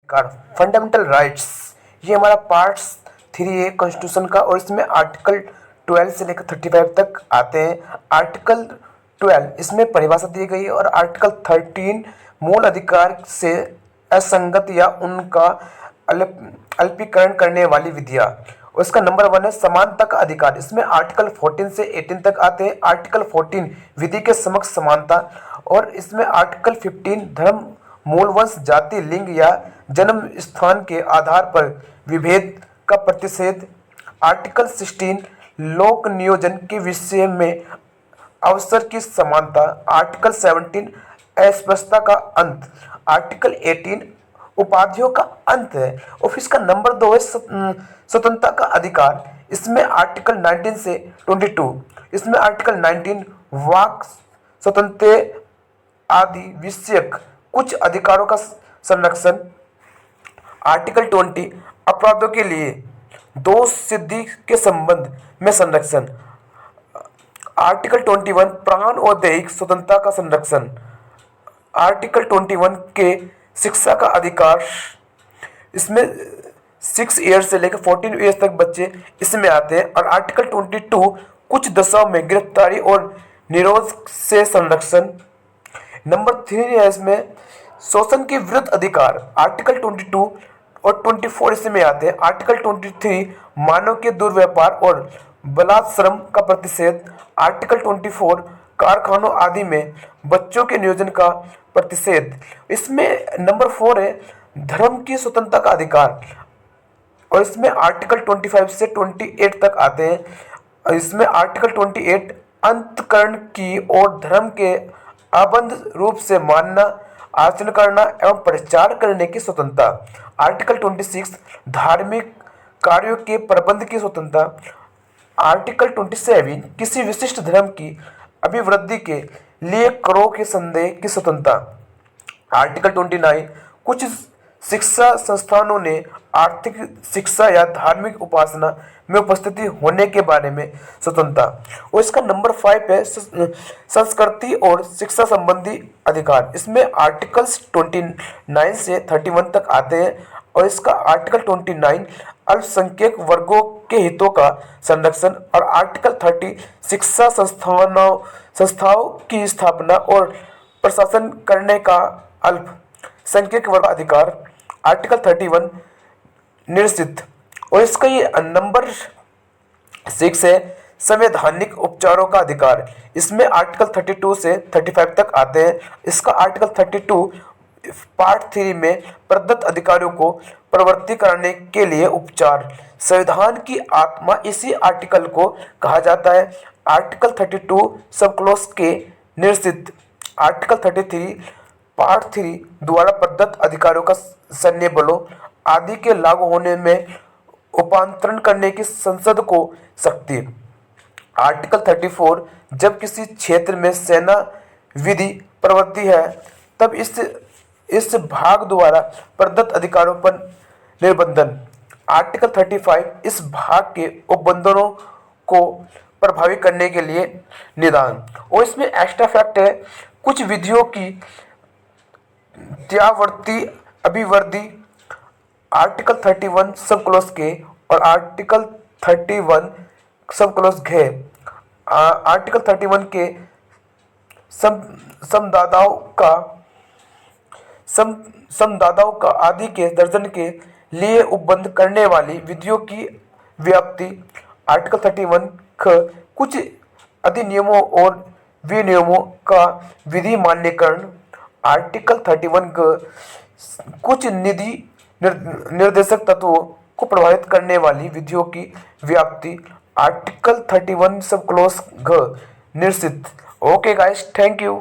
Fundamental rights, ये हमारा part 3 है कॉन्स्टिट्यूशन का, और इसमें आर्टिकल 12 से लेकर 35 तक आते हैं। आर्टिकल 12 इसमें परिभाषा दी गई है, और आर्टिकल 13 मूल अधिकार से असंगत या उनका अल्पीकरण करने वाली विधियां। और इसका नंबर 1 है समानता का अधिकार, इसमें आर्टिकल 14 से 18 तक आते हैं। आर्टिकल 14 विधि के समक्ष समानता, और इसमें आर्टिकल 15 धर्म, मूल वंश, जाति, लिंग या जन्म स्थान के आधार पर विभेद का प्रतिषेध। आर्टिकल 16 लोक नियोजन के विषय में अवसर की समानता। आर्टिकल 17 अस्पृश्यता का अंत। आर्टिकल 18 उपाधियों का अंत है। और फिर इसका नंबर 2 है स्वतंत्रता का अधिकार, इसमें आर्टिकल 19 से 22, इसमें आर्टिकल 19 वाक स्वतंत्रता आदि विषयक कुछ अधिकारों का संरक्षण। आर्टिकल 20 अपराधों के लिए दोष सिद्धि के संबंध में संरक्षण। आर्टिकल 21 प्राण और दैहिक स्वतंत्रता का संरक्षण। आर्टिकल 21 के शिक्षा का अधिकार, इसमें 6 ईयर से लेकर 14 ईयर्स तक बच्चे इसमें आते हैं। और आर्टिकल 22 कुछ दशाओं में गिरफ्तारी और निरोध से संरक्षण। नंबर 3 है इसमें शोषण के विरुद्ध अधिकार। आर्टिकल 22 और 24 इसमें आते हैं। आर्टिकल 23 मानव के दुर्व्यापार और बलात्श्रम का प्रतिषेध। आर्टिकल 24 कारखानों आदि में बच्चों के नियोजन का प्रतिषेध। इसमें नंबर 4 है धर्म की स्वतंत्रता का अधिकार, और इसमें आर्टिकल 25 से 28 तक आते हैं। इसमें आर्टिकल 28 अंतकरण की और धर्म के अबंध रूप से मानना, आचरण करना एवं प्रचार करने की स्वतंत्रता। आर्टिकल 26 धार्मिक कार्यों के प्रबंध की स्वतंत्रता। आर्टिकल 27 किसी विशिष्ट धर्म की अभिवृद्धि के लिए करों के संदेह की स्वतंत्रता। आर्टिकल 29 कुछ शिक्षा संस्थानों ने आर्थिक शिक्षा या धार्मिक उपासना में उपस्थिति होने के बारे में स्वतंत्रता। और इसका नंबर 5 है संस्कृति और शिक्षा संबंधी अधिकार, इसमें आर्टिकल्स 29 से 31 तक आते हैं। और इसका आर्टिकल 29 अल्पसंख्यक वर्गों के हितों का संरक्षण। और आर्टिकल 30 शिक्षा संस्थाओं की स्थापना और प्रशासन करने का अल्पसंख्यक वर्ग अधिकार। आर्टिकल 31 निश्चित। और इसका ये नंबर 6 है संवैधानिक उपचारों का अधिकार, इसमें आर्टिकल 32 से 35 तक आते हैं। इसका आर्टिकल 32 पार्ट 3 में प्रदत्त अधिकारियों को प्रवृत्ति कराने के लिए उपचार। संविधान की आत्मा इसी आर्टिकल को कहा जाता है। आर्टिकल 32 सब क्लॉज के निश्चित। आर्टिकल 33 पार्ट 3 द्वारा प्रदत्त अधिकारियों का सैन्य बलों आदि के लागू होने में उपांतरण करने की संसद को शक्ति। आर्टिकल 34 जब किसी क्षेत्र में सेना विधि प्रवृत्ति है तब इस भाग द्वारा प्रदत्त अधिकारों पर निर्बंधन। आर्टिकल 35 इस भाग के उपबंधनों को प्रभावी करने के लिए निदान। और इसमें एक्स्ट्रा फैक्ट है कुछ विधियों की त्यावर्ती अभिवृद्धि। आर्टिकल 31 सब क्लॉज के और आर्टिकल 31 सब क्लॉज घ। आर्टिकल 31 के समदाताओं का आदि के दर्जन के लिए उपबंध करने वाली विधियों की व्याप्ति। आर्टिकल 31 ख कुछ अधिनियमों और विनियमों का विधि मान्यकरण। आर्टिकल 31 ग कुछ निधि निर्देशक तत्वों को प्रभावित करने वाली विधियों की व्याप्ति। आर्टिकल 31 सब क्लॉज घ निश्चित। Okay guys, thank you.